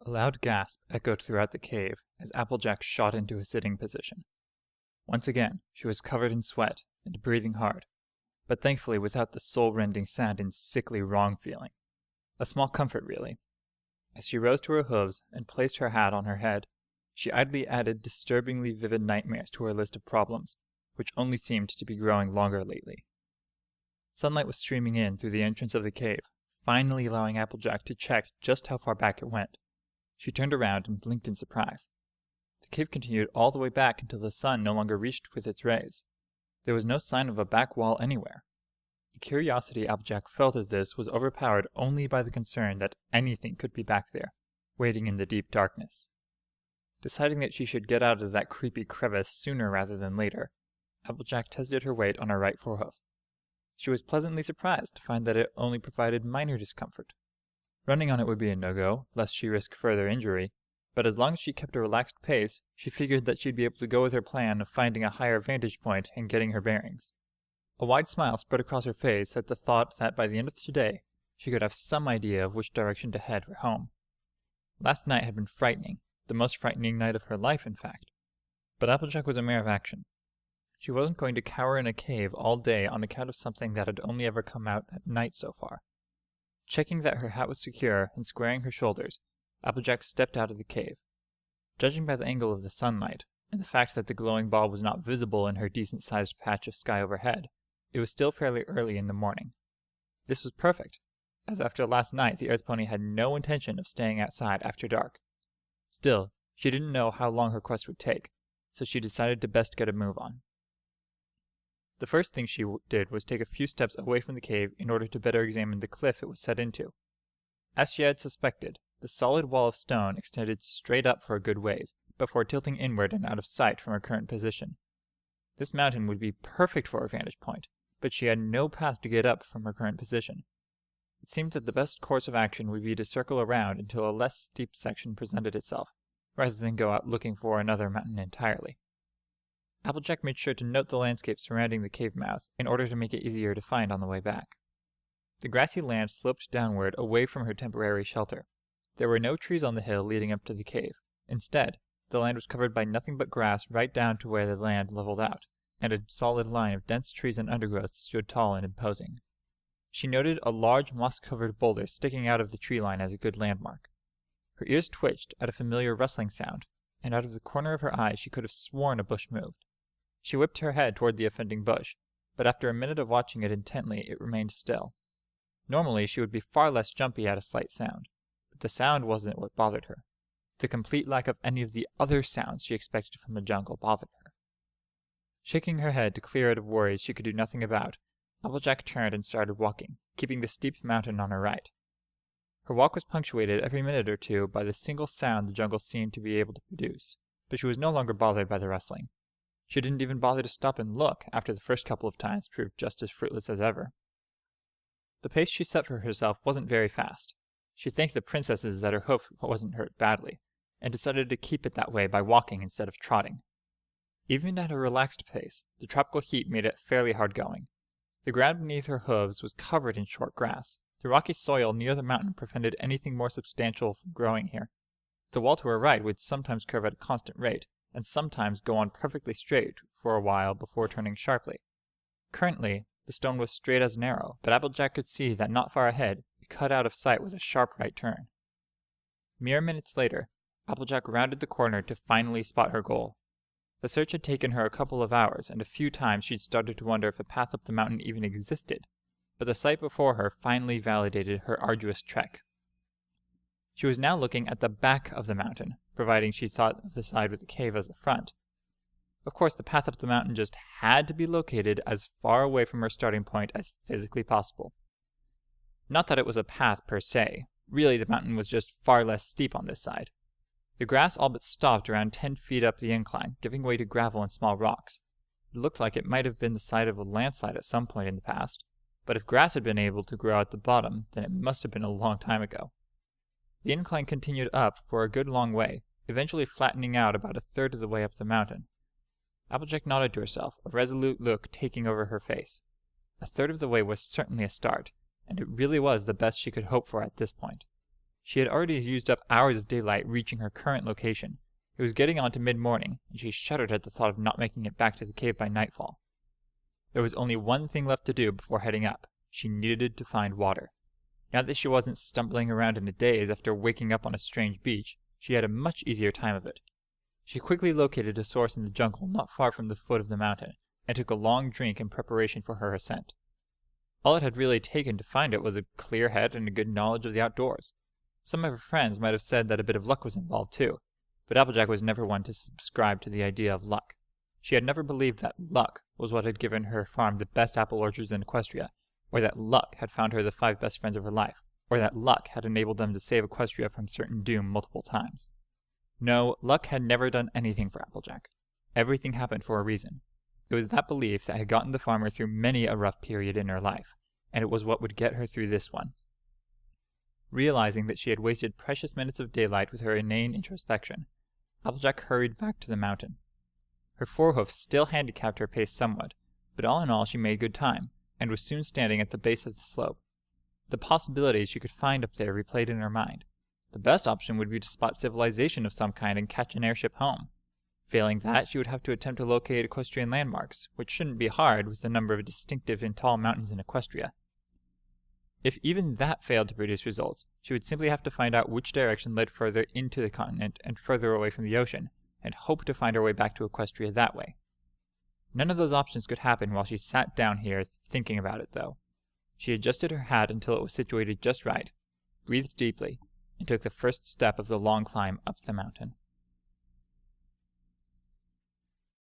A loud gasp echoed throughout the cave as Applejack shot into a sitting position. Once again, she was covered in sweat and breathing hard, but thankfully without the soul-rending sound and sickly wrong feeling. A small comfort, really. As she rose to her hooves and placed her hat on her head, she idly added disturbingly vivid nightmares to her list of problems, which only seemed to be growing longer lately. Sunlight was streaming in through the entrance of the cave, finally allowing Applejack to check just how far back it went. She turned around and blinked in surprise. The cave continued all the way back until the sun no longer reached with its rays. There was no sign of a back wall anywhere. The curiosity Applejack felt at this was overpowered only by the concern that anything could be back there, waiting in the deep darkness. Deciding that she should get out of that creepy crevice sooner rather than later, Applejack tested her weight on her right forehoof. She was pleasantly surprised to find that it only provided minor discomfort. Running on it would be a no-go, lest she risk further injury, but as long as she kept a relaxed pace, she figured that she'd be able to go with her plan of finding a higher vantage point and getting her bearings. A wide smile spread across her face at the thought that by the end of today, she could have some idea of which direction to head for home. Last night had been frightening, the most frightening night of her life, in fact. But Applejack was a mare of action. She wasn't going to cower in a cave all day on account of something that had only ever come out at night so far. Checking that her hat was secure and squaring her shoulders, Applejack stepped out of the cave. Judging by the angle of the sunlight, and the fact that the glowing ball was not visible in her decent-sized patch of sky overhead, it was still fairly early in the morning. This was perfect, as after last night the Earth Pony had no intention of staying outside after dark. Still, she didn't know how long her quest would take, so she decided to best get a move on. The first thing she did was take a few steps away from the cave in order to better examine the cliff it was set into. As she had suspected, the solid wall of stone extended straight up for a good ways, before tilting inward and out of sight from her current position. This mountain would be perfect for her vantage point, but she had no path to get up from her current position. It seemed that the best course of action would be to circle around until a less steep section presented itself, rather than go out looking for another mountain entirely. Applejack made sure to note the landscape surrounding the cave mouth in order to make it easier to find on the way back. The grassy land sloped downward away from her temporary shelter. There were no trees on the hill leading up to the cave. Instead, the land was covered by nothing but grass right down to where the land leveled out, and a solid line of dense trees and undergrowth stood tall and imposing. She noted a large moss-covered boulder sticking out of the tree line as a good landmark. Her ears twitched at a familiar rustling sound, and out of the corner of her eye she could have sworn a bush moved. She whipped her head toward the offending bush, but after a minute of watching it intently, it remained still. Normally, she would be far less jumpy at a slight sound, but the sound wasn't what bothered her. The complete lack of any of the other sounds she expected from the jungle bothered her. Shaking her head to clear it of worries she could do nothing about, Applejack turned and started walking, keeping the steep mountain on her right. Her walk was punctuated every minute or two by the single sound the jungle seemed to be able to produce, but she was no longer bothered by the rustling. She didn't even bother to stop and look after the first couple of times proved just as fruitless as ever. The pace she set for herself wasn't very fast. She thanked the princesses that her hoof wasn't hurt badly, and decided to keep it that way by walking instead of trotting. Even at a relaxed pace, the tropical heat made it fairly hard going. The ground beneath her hooves was covered in short grass. The rocky soil near the mountain prevented anything more substantial from growing here. The wall to her right would sometimes curve at a constant rate, and sometimes go on perfectly straight for a while before turning sharply. Currently, the stone was straight as an arrow, but Applejack could see that not far ahead, it cut out of sight with a sharp right turn. Mere minutes later, Applejack rounded the corner to finally spot her goal. The search had taken her a couple of hours, and a few times she'd started to wonder if a path up the mountain even existed, but the sight before her finally validated her arduous trek. She was now looking at the back of the mountain, providing she thought of the side with the cave as the front. Of course, the path up the mountain just had to be located as far away from her starting point as physically possible. Not that it was a path per se. Really, the mountain was just far less steep on this side. The grass all but stopped around 10 feet up the incline, giving way to gravel and small rocks. It looked like it might have been the site of a landslide at some point in the past, but if grass had been able to grow at the bottom, then it must have been a long time ago. The incline continued up for a good long way, eventually flattening out about a third of the way up the mountain. Applejack nodded to herself, a resolute look taking over her face. A third of the way was certainly a start, and it really was the best she could hope for at this point. She had already used up hours of daylight reaching her current location. It was getting on to mid-morning, and she shuddered at the thought of not making it back to the cave by nightfall. There was only one thing left to do before heading up. She needed to find water. Now that she wasn't stumbling around in a daze after waking up on a strange beach, she had a much easier time of it. She quickly located a source in the jungle not far from the foot of the mountain, and took a long drink in preparation for her ascent. All it had really taken to find it was a clear head and a good knowledge of the outdoors. Some of her friends might have said that a bit of luck was involved too, but Applejack was never one to subscribe to the idea of luck. She had never believed that luck was what had given her farm the best apple orchards in Equestria, or that luck had found her the 5 best friends of her life, or that luck had enabled them to save Equestria from certain doom multiple times. No, luck had never done anything for Applejack. Everything happened for a reason. It was that belief that had gotten the farmer through many a rough period in her life, and it was what would get her through this one. Realizing that she had wasted precious minutes of daylight with her inane introspection, Applejack hurried back to the mountain. Her forehoofs still handicapped her pace somewhat, but all in all she made good time, and was soon standing at the base of the slope. The possibilities she could find up there replayed in her mind. The best option would be to spot civilization of some kind and catch an airship home. Failing that, she would have to attempt to locate equestrian landmarks, which shouldn't be hard with the number of distinctive and tall mountains in Equestria. If even that failed to produce results, she would simply have to find out which direction led further into the continent and further away from the ocean, and hope to find her way back to Equestria that way. None of those options could happen while she sat down here thinking about it, though. She adjusted her hat until it was situated just right, breathed deeply, and took the first step of the long climb up the mountain.